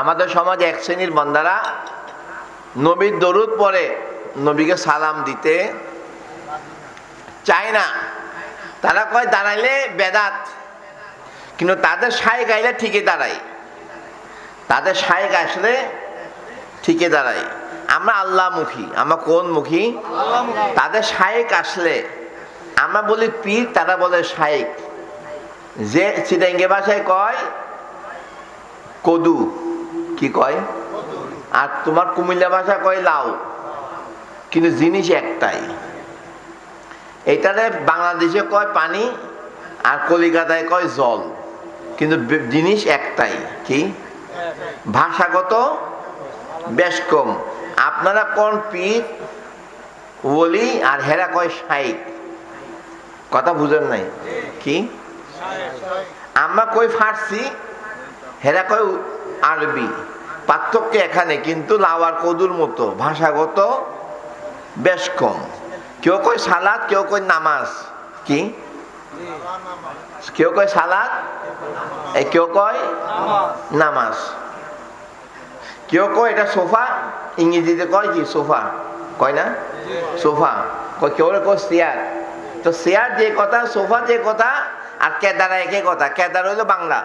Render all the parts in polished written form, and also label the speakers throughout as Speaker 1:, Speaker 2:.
Speaker 1: আমাদের সমাজে এক শ্রেণীর বান্দারা নবীর দরুদ পড়ে নবীকে সালাম দিতে চায় না। তারা কয় দাঁড়াইলে বেদাত, কিন্তু তাদের শায়েখ আইলে ঠিকই দাঁড়ায়, তাদের শায়েখ আসলে ঠিকই দাঁড়ায়। আমরা আল্লাহমুখী, আমরা কোন মুখী? তাদের শায়েখ আসলে আমরা বলি পীর, তারা বলে শায়েখ। যে চিটাঙ্গি ভাষায় কয় কদু, কি কয়? আর তোমার কুমিল্লা ভাষা কয় লাউ, কিন্তু জিনিস একটাই। এটারে বাংলাদেশে কয় পানি, আর কলিকাতায় কয় জল, কিন্তু জিনিস একটাই। কি? ভাষাগত বেশ কম। আপনারা কোন পীর ওলি, আর হেরা কয় শায়েখ। কথা বুঝেন নাই? কি? আমরা কই ফার্সি, হেরা কয় আরবি। পার্থক্য এখানে, কিন্তু লাউ আর কদুর মতো ভাষাগত বেশ কম। কেউ কয় সালাদ, কেউ কয় নামাজ। কি? কেউ কয় সালাদ, কেউ কয় নামাজ। কেউ কয় এটা সোফা, ইংরেজিতে কয় কি সোফা, কয় না? সোফা কয়, কেউ কয় চেয়ার। তো চেয়ার যে কথা, সোফা যে কথা, আর কেদারা একই কথা। কেদার হইলো বাংলা।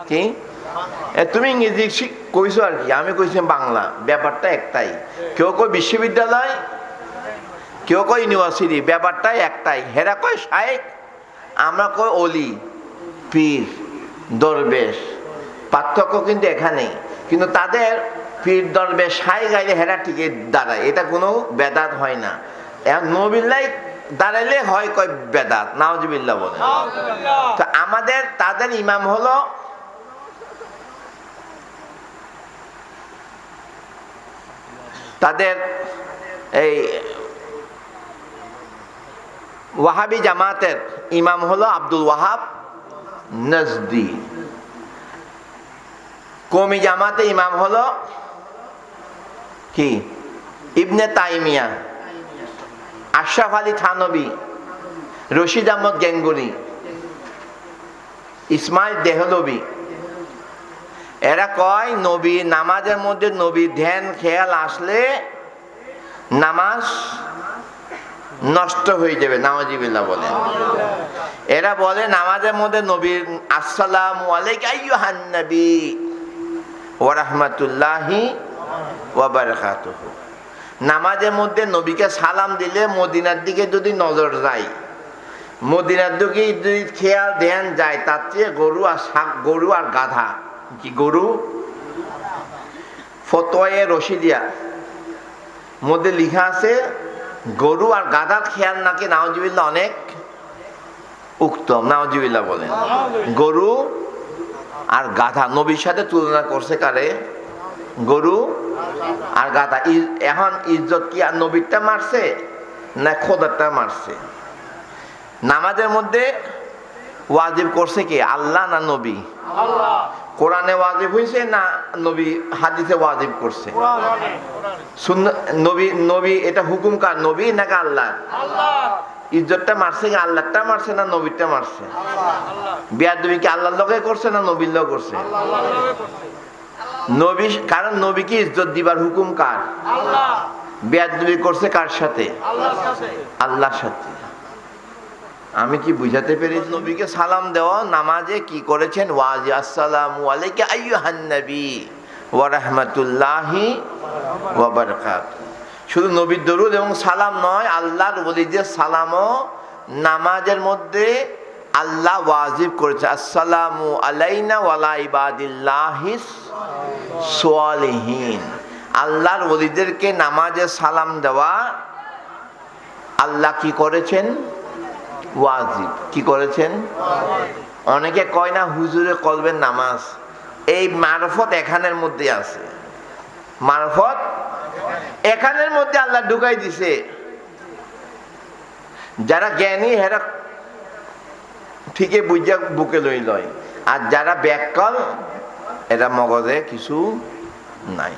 Speaker 1: কি? তুমি ইংরেজি কইছো আর কি, আমি কইছি বাংলা, ব্যাপারটা একটাই। কেউ কয় বিশ্ববিদ্যালয়, কেউ কয় ইউনিভার্সিটি, ব্যাপারটাই একটাই। হেরা কয় শায়েখ, আমরা কয় অলি, পীর, দরবেশ। পার্থক্য কিন্তু এখানেই। কিন্তু তাদের পীর, দরবেশ, শায়েখ গাইলে হেরা টিকে দাঁড়ায়, এটা কোনো বেদাত হয় না। নবিল্লাই দাঁড়াইলে হয় কয় বেদাত, নাউজুবিল্লাহ বলে। তো আমাদের তাদের ইমাম হলো তাদের এই ওয়াহাবি জামাতের ইমাম হলো আব্দুল ওয়াহাব নজদি। কওমি জামাতের ইমাম হলো কি? ইবনে তাইমিয়া, আশরাফ আলী থানবী, রশিদ আহমদ গেঙ্গুরি, ইসমাইল দেহলভী। এরা কয় নবী নামাজের মধ্যে নবীর ধ্যান খেয়াল আসলে নামাজ নষ্ট হয়ে যাবে, নাউজুবিল্লাহ বলেন। এরা বলে নামাজের মধ্যে নবীর আসসালামু আলাইকা আইয়ুহান নবী ওয়া রাহমাতুল্লাহি ওয়া বারাকাতুহু। নামাজের মধ্যে নবীকে সালাম দিলে মদিনার দিকে যদি নজর যায়, মদিনার দিকে যদি খেয়াল ধ্যান যায়, তার চেয়ে গরু আর গাধা, কি গরু? ফতোয়ায়ে রশিদিয়া মধ্যে লেখা আছে গরু আর গাধার খেয়াল নাকি নাউজুবিল্লাহ অনেক উত্তম, নাউজুবিল্লাহ বলেন। গরু আর গাধা নবীর সাথে তুলনা করছে কারে? গরু আর গাধা। এখন ইজ্জত কি আর নবীরটা মারছে না খোদারটা মারছে? নামাজের মধ্যে ওয়াজিব করছে কে, আল্লাহ না নবী? কোরআনে ওয়াজিব হয়েছে না নবী হাদিসে ওয়াজিব করছে? নবী এটা হুকুম কার, নবী নাকি আল্লাহ? ইজ্জতটা মারছে কি আল্লাহটা মারছে না নবীরটা মারছে? বেয়াদবি কি আল্লাহর লগে করছে না নবীর লগে করছে? নবী, কারণ নবীকে ইজ্জত দিবার হুকুম কার? বেয়াদবি করছে কার সাথে? আল্লাহর সাথে। আমি কি বুঝাতে পেরেছি? নবীকে সালাম দেওয়া নামাজে কি করেছেন? ওয়াজি আসসালামু আলাইকা আইয়ুহান নবী ওয়া রাহমাতুল্লাহি ওয়া বারাকাতুহু। শুধু নবীর দরুদ এবং সালাম নয়, আল্লাহর ওলিদের সালামও নামাজের মধ্যে আল্লাহ ওয়াজিব করেছে। আসসালামু আলাইনা ওয়া আলা ইবাদিল্লাহিস সালিহিন। আল্লাহর ওলিদেরকে নামাজে সালাম দেওয়া আল্লাহ কি করেছেন? ওয়াজিব। কি করেছেন? অনেকে কয় না হুজুরে কলবের নামাজ, এই মারফত এখানের মধ্যে আছে। মারফত এখানের মধ্যে আল্লাহ ঢুকাই দিছে। যারা জ্ঞানী হেরা ঠিকই বুঝা বুকে লই লয়, আর যারা ব্যাককল এরা মগজে কিছু নাই।